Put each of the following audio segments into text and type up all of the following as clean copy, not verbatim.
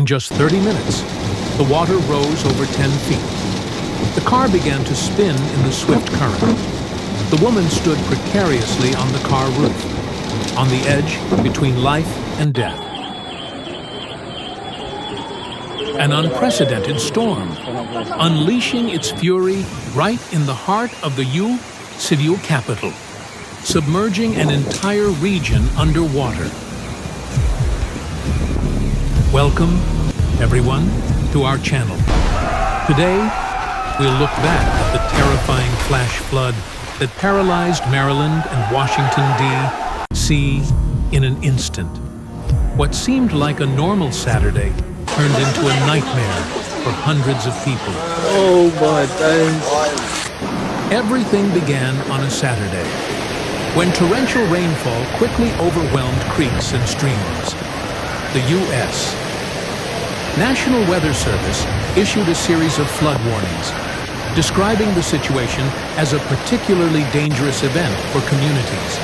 In just 30 minutes, the water rose over 10 feet. The car began to spin in the swift current. The woman stood precariously on the car roof, on the edge between life and death. An unprecedented storm, unleashing its fury right in the heart of the U.S. capital, submerging an entire region underwater. Welcome, everyone, to our channel. Today, we'll look back at the terrifying flash flood that paralyzed Maryland and Washington, D.C. in an instant. What seemed like a normal Saturday turned into a nightmare for hundreds of people. Oh my days. Everything began on a Saturday, when torrential rainfall quickly overwhelmed creeks and streams. The U.S. National Weather Service issued a series of flood warnings, describing the situation as a particularly dangerous event for communities.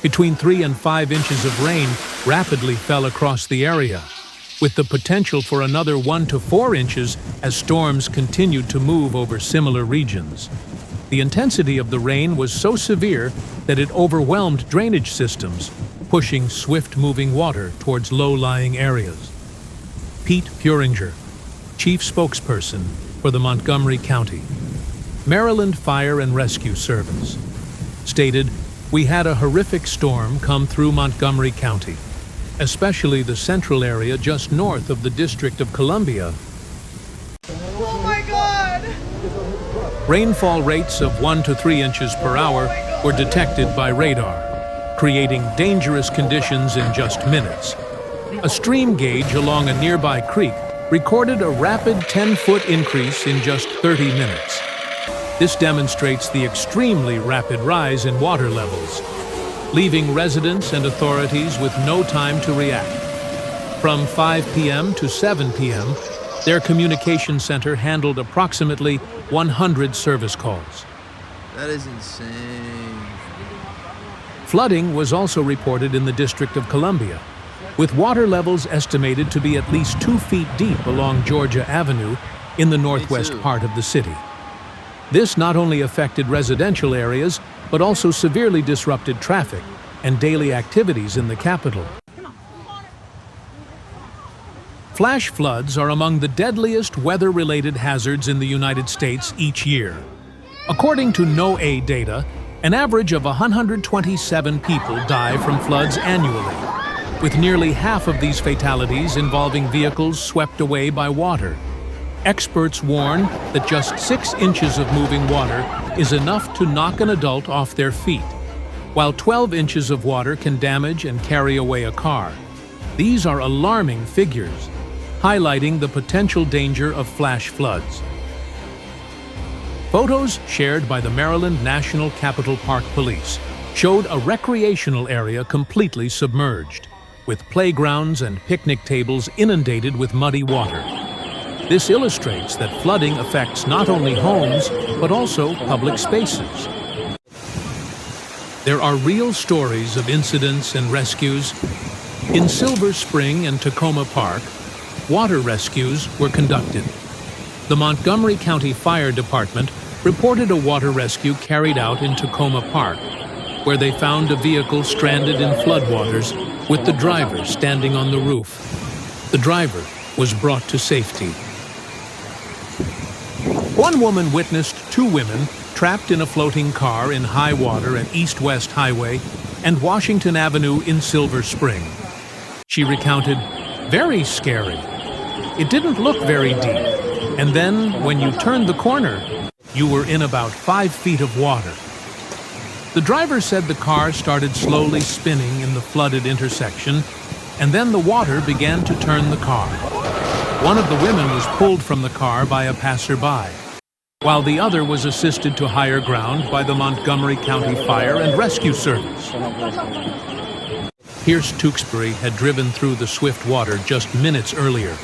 Between 3 and 5 inches of rain rapidly fell across the area, with the potential for another 1 to 4 inches as storms continued to move over similar regions. The intensity of the rain was so severe that it overwhelmed drainage systems, pushing swift-moving water towards low-lying areas. Pete Puringer, chief spokesperson for the Montgomery County Maryland Fire and Rescue Service, stated, "We had a horrific storm come through Montgomery County, especially the central area just north of the District of Columbia. Oh my God! Rainfall rates of 1 to 3 inches per hour were detected by radar, creating dangerous conditions in just minutes. A stream gauge along a nearby creek recorded a rapid 10-foot increase in just 30 minutes. This demonstrates the extremely rapid rise in water levels, leaving residents and authorities with no time to react. From 5 p.m. to 7 p.m., their communication center handled approximately 100 service calls. That is insane. Flooding was also reported in the District of Columbia, with water levels estimated to be at least 2 feet deep along Georgia Avenue in the northwest part of the city. This not only affected residential areas, but also severely disrupted traffic and daily activities in the capital. Flash floods are among the deadliest weather-related hazards in the United States each year. According to NOAA data, an average of 127 people die from floods annually, with nearly half of these fatalities involving vehicles swept away by water. Experts warn that just 6 inches of moving water is enough to knock an adult off their feet, while 12 inches of water can damage and carry away a car. These are alarming figures, highlighting the potential danger of flash floods. Photos shared by the Maryland National Capital Park Police showed a recreational area completely submerged, with playgrounds and picnic tables inundated with muddy water. This illustrates that flooding affects not only homes, but also public spaces. There are real stories of incidents and rescues. In Silver Spring and Tacoma Park, water rescues were conducted. The Montgomery County Fire Department reported a water rescue carried out in Tacoma Park, where they found a vehicle stranded in floodwaters with the driver standing on the roof. The driver was brought to safety. One woman witnessed 2 women trapped in a floating car in high water at East-West Highway and Washington Avenue in Silver Spring. She recounted, "Very scary. It didn't look very deep, and then when you turned the corner, you were in about 5 feet of water." The driver said the car started slowly spinning in the flooded intersection, and then the water began to turn the car. One of the women was pulled from the car by a passerby, while the other was assisted to higher ground by the Montgomery County Fire and Rescue Service. Pierce Tewksbury had driven through the swift water just minutes earlier.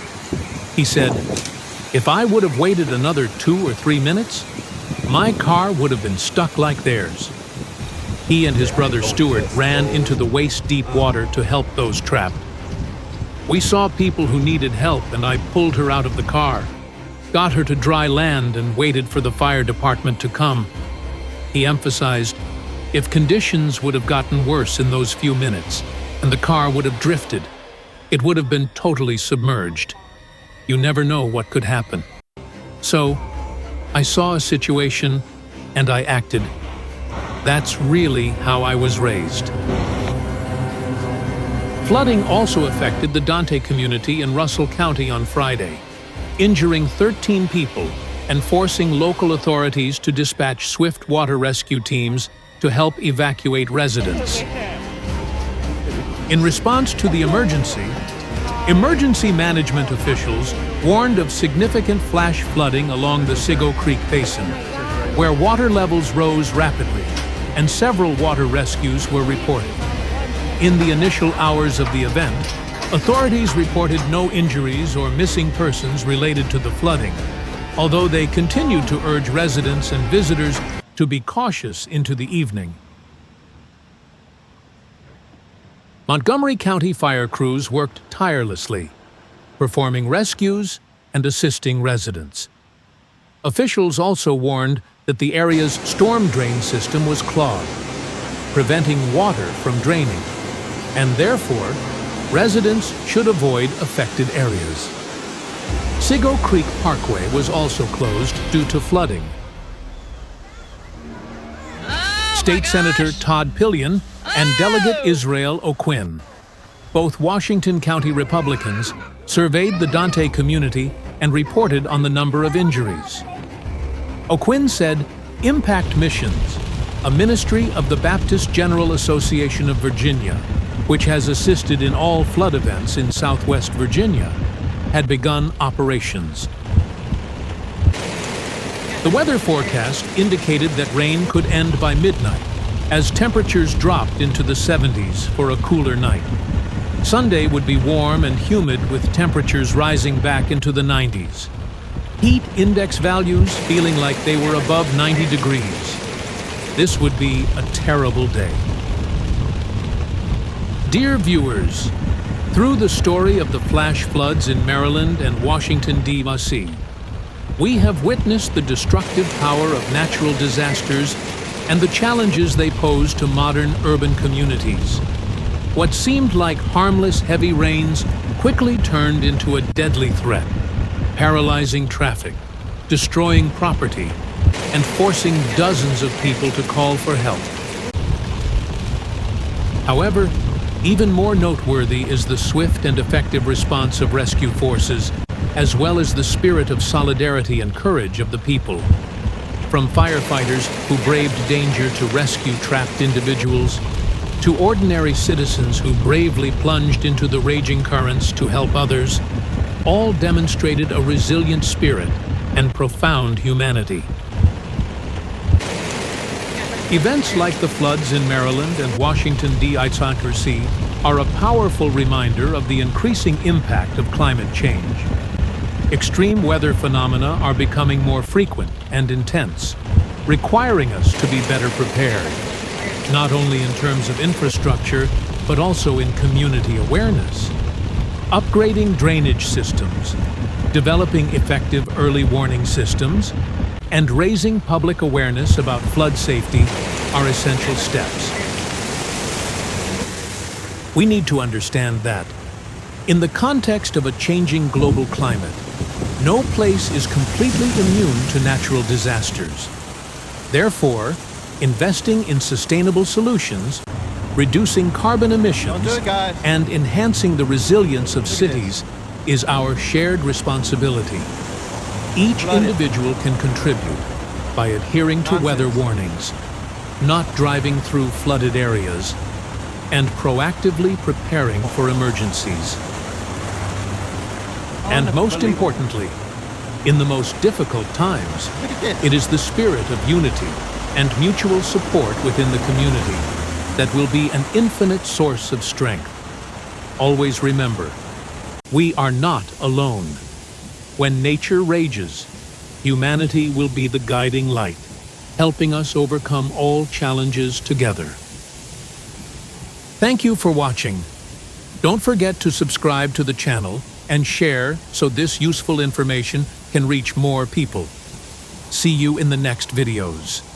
He said, "If I would have waited another 2 or 3 minutes, my car would have been stuck like theirs." He and his brother Stuart ran into the waist-deep water to help those trapped, We saw people who needed help, and I pulled her out of the car, got her to dry land, and waited for the fire department to come. He emphasized, if conditions would have gotten worse in those few minutes, and the car would have drifted, it would have been totally submerged. You never know what could happen. So, I saw a situation, and I acted. That's really how I was raised. Flooding also affected the Dante community in Russell County on Friday, injuring 13 people and forcing local authorities to dispatch swift water rescue teams to help evacuate residents. In response to the emergency management officials warned of significant flash flooding along the Sigo Creek Basin, where water levels rose rapidly, and several water rescues were reported. In the initial hours of the event, authorities reported no injuries or missing persons related to the flooding, although they continued to urge residents and visitors to be cautious into the evening. Montgomery County fire crews worked tirelessly, performing rescues and assisting residents. Officials also warned that the area's storm drain system was clogged, preventing water from draining, and therefore, residents should avoid affected areas. Sigo Creek Parkway was also closed due to flooding. State Senator Todd Pillion and Delegate Israel O'Quinn, both Washington County Republicans, surveyed the Dante community and reported on the number of injuries. O'Quinn said, Impact Missions, a ministry of the Baptist General Association of Virginia, which has assisted in all flood events in Southwest Virginia, had begun operations. The weather forecast indicated that rain could end by midnight, as temperatures dropped into the 70s for a cooler night. Sunday would be warm and humid with temperatures rising back into the 90s. Heat index values feeling like they were above 90 degrees. This would be a terrible day. Dear viewers, through the story of the flash floods in Maryland and Washington, D.C., we have witnessed the destructive power of natural disasters and the challenges they pose to modern urban communities. What seemed like harmless heavy rains quickly turned into a deadly threat, paralyzing traffic, destroying property, and forcing dozens of people to call for help. However, even more noteworthy is the swift and effective response of rescue forces, as well as the spirit of solidarity and courage of the people. From firefighters who braved danger to rescue trapped individuals, to ordinary citizens who bravely plunged into the raging currents to help others, all demonstrated a resilient spirit and profound humanity. Events like the floods in Maryland and Washington, D.C. are a powerful reminder of the increasing impact of climate change. Extreme weather phenomena are becoming more frequent and intense, requiring us to be better prepared, not only in terms of infrastructure, but also in community awareness. Upgrading drainage systems, developing effective early warning systems, and raising public awareness about flood safety are essential steps. We need to understand that, in the context of a changing global climate, no place is completely immune to natural disasters. Therefore, investing in sustainable solutions, reducing carbon emissions, and enhancing the resilience of cities is our shared responsibility. Each individual can contribute by adhering to weather warnings, not driving through flooded areas, and proactively preparing for emergencies. And most importantly, in the most difficult times, it is the spirit of unity and mutual support within the community that will be an infinite source of strength. Always remember, we are not alone. When nature rages, humanity will be the guiding light, helping us overcome all challenges together. Thank you for watching. Don't forget to subscribe to the channel and share so this useful information can reach more people. See you in the next videos.